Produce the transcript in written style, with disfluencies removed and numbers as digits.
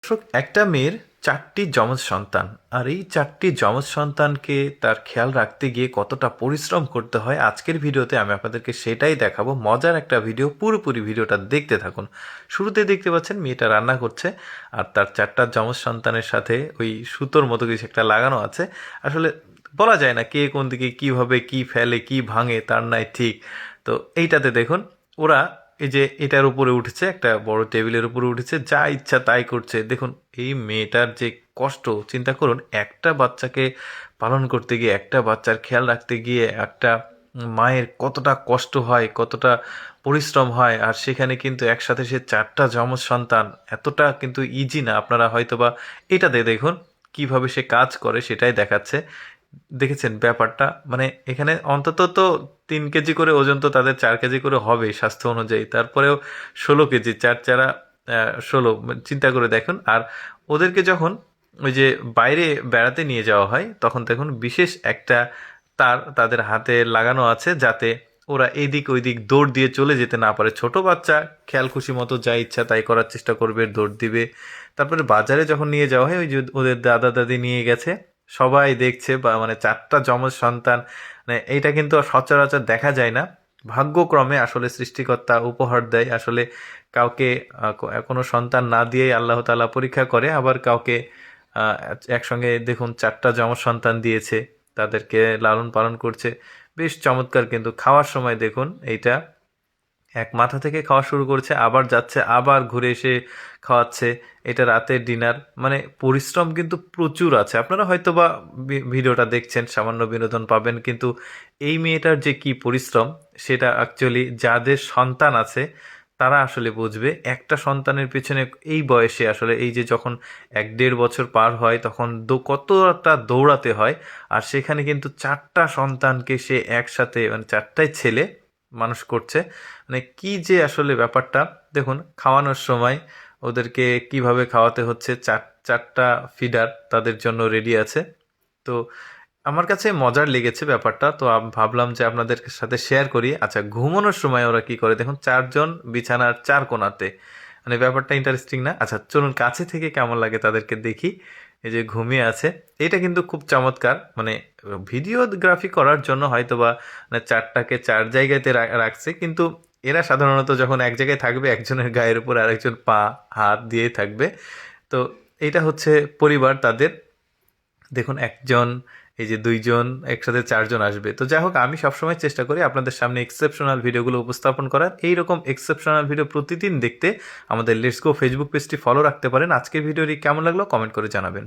দর্শক, একটা মেয়ের ৪টি যমজ সন্তান। আর এই ৪টি যমজ সন্তানকে তার খেয়াল রাখতে গিয়ে কতটা পরিশ্রম করতে হয় আজকের ভিডিওতে আমি আপনাদেরকে সেটাই দেখাবো। মজার একটা ভিডিও, পুরোপুরি ভিডিওটা দেখতে থাকুন। শুরুতে দেখতে পাচ্ছেন মেয়েটা রান্না করছে আর তার ৪টা যমজ সন্তানের সাথে ওই সুতোর মতো কিছু একটা লাগানো আছে। আসলে বলা যায় না কে কোন দিকে কীভাবে কী ফেলে কী ভাঙে তার নাই ঠিক। তো এইটাতে দেখুন ওরা এই যে এটার উপরে উঠেছে, একটা বড় টেবিলের উপরে উঠেছে, যা ইচ্ছা তাই করছে। দেখুন এই মেয়েটার যে কষ্ট চিন্তা করুন, একটা বাচ্চাকে পালন করতে গিয়ে, একটা বাচ্চার খেয়াল রাখতে গিয়ে একটা মায়ের কতটা কষ্ট হয়, কতটা পরিশ্রম হয়। আর সেখানে কিন্তু একসাথে সে ৪টা যমজ সন্তান, এতটা কিন্তু ইজি না। আপনারা হয়তোবা এটাতে দেখুন কিভাবে সে কাজ করে সেটাই দেখাচ্ছে। দেখেছেন ব্যাপারটা, মানে এখানে অন্তত তো ৩ কেজি করে ওজন, তো তাদের ৪ কেজি করে হবে স্বাস্থ্য অনুযায়ী, তারপরেও ১৬ কেজি, ৪ ৪ ১৬, চিন্তা করে দেখুন। আর ওদেরকে যখন ওই যে বাইরে বেড়াতে নিয়ে যাওয়া হয় তখন দেখুন বিশেষ একটা তাদের হাতে লাগানো আছে, যাতে ওরা এইদিক ওইদিক দৌড় দিয়ে চলে যেতে না পারে। ছোট বাচ্চা খেয়াল খুশি মতো যা ইচ্ছা তাই করার চেষ্টা করবে, দৌড় দিবে। তারপরে বাজারে যখন নিয়ে যাওয়া হয়, ওই যে ওদের দাদা দাদি নিয়ে গেছে, সবাই দেখছে, বা মানে 4টা যমজ সন্তান, মানে এইটা কিন্তু সচরাচর দেখা যায় না। ভাগ্যক্রমে আসলে সৃষ্টিকর্তা উপহার দেয়। আসলে কাউকে কোনো সন্তান না দিয়েই আল্লাহ তাআলা পরীক্ষা করে, আবার কাউকে আহ, একসঙ্গে দেখুন 4টা যমজ সন্তান দিয়েছে, তাদেরকে লালন পালন করছে। বেশ চমৎকার। কিন্তু খাওয়ার সময় দেখুন এইটা এক মাথা থেকে খাওয়া শুরু করছে, আবার যাচ্ছে, আবার ঘুরে এসে খাওয়াচ্ছে। এটা রাতের ডিনার, মানে পরিশ্রম কিন্তু প্রচুর আছে। আপনারা হয়তো বা ভিডিওটা দেখছেন, সামান্য বিনোদন পাবেন, কিন্তু এই মেয়েটার যে কি পরিশ্রম সেটা অ্যাকচুয়ালি যাদের সন্তান আছে তারা আসলে বুঝবে। একটা সন্তানের পেছনে এই বয়সে, আসলে এই যে যখন ১-১.৫ বছর পার হয় তখন কতটা দৌড়াতে হয়। আর সেখানে কিন্তু 4টা সন্তানকে সে একসাথে, মানে 4টাই ছেলে, মানুষ করছে। মানে কি যে আসলে ব্যাপারটা দেখুন। খাওয়ানোর সময় ওদেরকে কিভাবে খাওয়াতে হচ্ছে, 4টা ফিডার তাদের জন্য রেডি আছে। তো আমার কাছে মজার লেগেছে ব্যাপারটা, তো ভাবলাম যে আপনাদের সাথে শেয়ার করি। আচ্ছা, ঘুমানোর সময় ওরা কি করে দেখুন, 4জন বিছানার 4 কোণাতে, মানে ব্যাপারটা ইন্টারেস্টিং না? আচ্ছা চলুন কাছে থেকে কেমন লাগে তাদেরকে দেখি। এই যে ঘুমিয়ে আছে, এটা কিন্তু খুব চমৎকার। মানে ভিডিওগ্রাফি করার জন্য হয়তোবা মানে 4টাকে 4 জায়গাতে রাখছে, কিন্তু এরা সাধারণত যখন এক জায়গায় থাকবে একজনের গায়ের উপর আরেকজন পা হাত দিয়ে থাকবে। তো এটা হচ্ছে পরিবার তাদের। দেখুন একজন, এই যে 2জন, একসাথে 4জন আসবে। তো যাই হোক, আমি সবসময় চেষ্টা করি আপনাদের সামনে এক্সেপশনাল ভিডিওগুলো উপস্থাপন করার। এইরকম এক্সেপশনাল ভিডিও প্রতিদিন দেখতে আমাদের লেটস গো ফেসবুক পেজটি ফলো রাখতে পারেন। আজকের ভিডিওটি কেমন লাগলো কমেন্ট করে জানাবেন।